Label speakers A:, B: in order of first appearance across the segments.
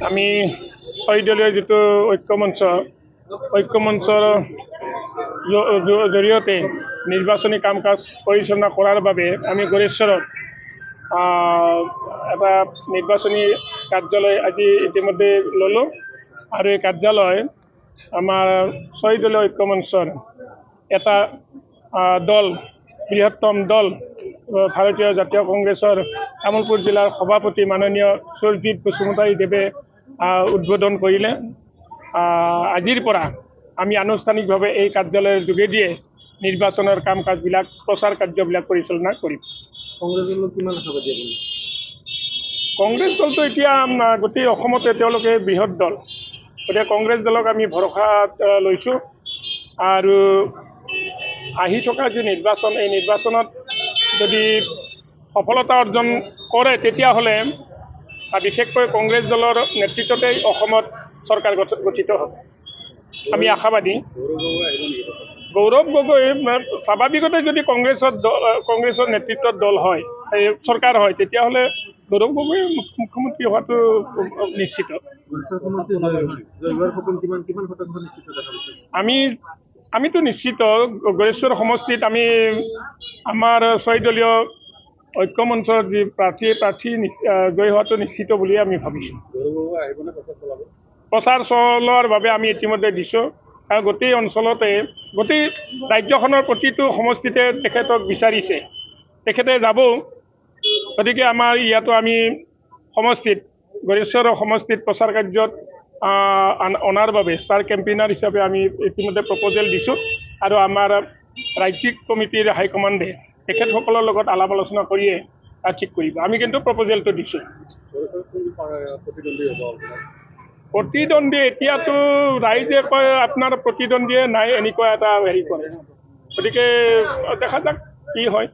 A: আমি ছয়দলীয় যিটো ঐক্যমঞ্চৰ জৰিয়তে নিৰ্বাচনী কাম কাজ পৰিচালনা কৰাৰ বাবে আমি গড়েশ্বৰত এটা নিৰ্বাচনী কাৰ্যালয় আজি ইতিমধ্যে ল'লোঁ আৰু এই কাৰ্যালয় আমাৰ ছয়দলীয় ঐক্যমঞ্চৰ এটা দল বৃহত্তম দল ভাৰতীয় জাতীয় কংগ্ৰেছৰ তামুলপুৰ জিলাৰ সভাপতি মাননীয় সুৰজিৎ বসুমতাৰীদেৱে উদ্বোধন কৰিলে। আজিৰ পৰা আমি আনুষ্ঠানিকভাৱে এই কাৰ্যালয়ৰ যোগেদিয়ে নিৰ্বাচনৰ কাম কাজবিলাক প্ৰচাৰ কাৰ্যবিলাক পৰিচালনা কৰিম।
B: কংগ্ৰেছ দলক কিমান আশাবাদী আপুনি?
A: কংগ্ৰেছ দলটো এতিয়া গোটেই অসমতে তেওঁলোকে বৃহৎ দল, গতিকে কংগ্ৰেছ দলক আমি ভৰসাত লৈছোঁ আৰু আহি থকা যি নিৰ্বাচন এই নিৰ্বাচনত যদি সফলতা অৰ্জন কৰে তেতিয়াহ'লে বিশেষকৈ কংগ্ৰেছ দলৰ নেতৃত্বতেই অসমত চৰকাৰ গঠিত হ'ব। আমি আশাবাদী। গৌৰৱ গগৈ স্বাভাৱিকতে যদি কংগ্ৰেছৰ নেতৃত্বত দল হয় চৰকাৰ হয় তেতিয়াহ'লে গৌৰৱ গগৈ মুখ্যমন্ত্ৰী হোৱাটো নিশ্চিত। আমিতো নিশ্চিত গড়েশ্বৰ সমষ্টিত আমি আমাৰ ছয়দলীয় ঐক্যমঞ্চৰ যি প্ৰাৰ্থী জয়ী হোৱাটো নিশ্চিত বুলিয়ে আমি ভাবিছোঁ। প্ৰচাৰ চলোৱাৰ বাবে আমি ইতিমধ্যে দিছোঁ আৰু গোটেই অঞ্চলতে গোটেই ৰাজ্যখনৰ প্ৰতিটো সমষ্টিতে তেখেতক বিচাৰিছে, তেখেতে যাব। গতিকে আমাৰ ইয়াতো আমি গড়েশ্বৰ সমষ্টিত প্ৰচাৰ কাৰ্যত অনাৰ বাবে ষ্টাৰ কেম্পেইনাৰ হিচাপে আমি ইতিমধ্যে প্ৰপ'জেল দিছোঁ আৰু আমাৰ ৰাজ্যিক কমিটিৰ হাইকমাণ্ডে তেখেতসকলৰ লগত আলাপ আলোচনা কৰিয়ে ঠিক কৰিব। আমি কিন্তু প্ৰপ'জেলটো দিছোঁ। প্ৰতিদ্বন্দ্বী এতিয়াতো ৰাইজে কয় আপোনাৰ প্ৰতিদ্বন্দ্বীয়ে নাই এনেকুৱা এটা হেৰি কৰে, গতিকে দেখা যাক কি হয়।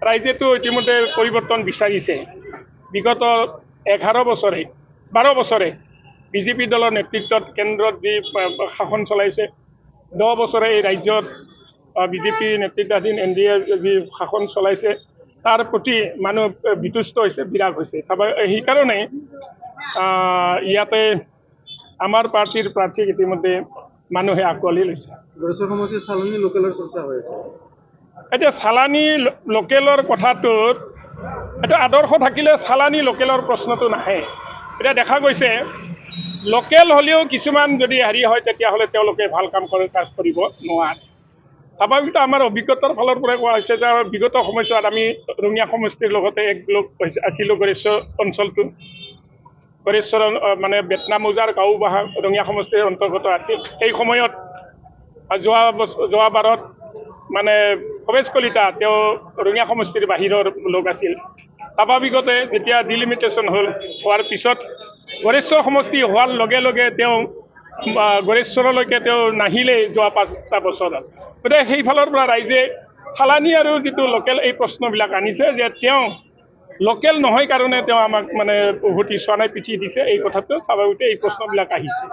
A: ৰাইজেতো ইতিমধ্যে পৰিৱৰ্তন বিচাৰিছে। বিগত 12 বছৰে বিজেপি দলৰ নেতৃত্বত কেন্দ্ৰত যি শাসন চলাইছে, 10 বছৰে এই ৰাজ্যত বিজেপি নেতৃত্বাধীন NDA যি শাসন চলাইছে তাৰ প্ৰতি মানুহ বিতুষ্ট হৈছে, বিৰাগ হৈছে। সেইকাৰণে ইয়াতে আমাৰ পাৰ্টীৰ প্ৰাৰ্থীক ইতিমধ্যে মানুহে আঁকোৱালি লৈছে। এতিয়া চালানী লোকেলৰ কথাটোত এইটো আদৰ্শ থাকিলে চালানী লোকেলৰ প্ৰশ্নটো নাহে। এতিয়া দেখা গৈছে লোকেল হ'লেও কিছুমান যদি হেৰি হয় তেতিয়াহ'লে তেওঁলোকে ভাল কাজ কৰিব নোৱাৰে। স্বাভাৱিকতে আমাৰ অভিজ্ঞতাৰ ফালৰ পৰাই কোৱা হৈছে যে বিগত সময়ছোৱাত আমি ৰঙিয়া সমষ্টিৰ লগতে একলগ আছিলোঁ। গড়েশ্বৰ অঞ্চলটো গড়েশ্বৰৰ মানে বেতনামৌজাৰ গাঁওবাহা ৰঙিয়া সমষ্টিৰ অন্তৰ্গত আছিল। সেই সময়ত যোৱাবাৰত মানে ভৱেশ কলিতা তেওঁ ৰঙিয়া সমষ্টিৰ বাহিৰৰ লোক আছিল। স্বাভাৱিকতে যেতিয়া ডিলিমিটেশ্যন হোৱাৰ পিছত গড়েশ্বৰ সমষ্টি হোৱাৰ লগে লগে তেওঁ গড়েশ্বৰলৈকে তেওঁ নাহিলেই যোৱা 5টা বছৰত। গতিকে সেইফালৰ পৰা ৰাইজে চালানী আৰু যিটো লোকেল এই প্ৰশ্নবিলাক আনিছে যে তেওঁ লোকেল নহয় কাৰণে তেওঁ আমাক মানে উভতি চোৱা নাই, পিঠি দিছে। এই কথাটো স্বাভাৱিকতে এই প্ৰশ্নবিলাক আহিছে।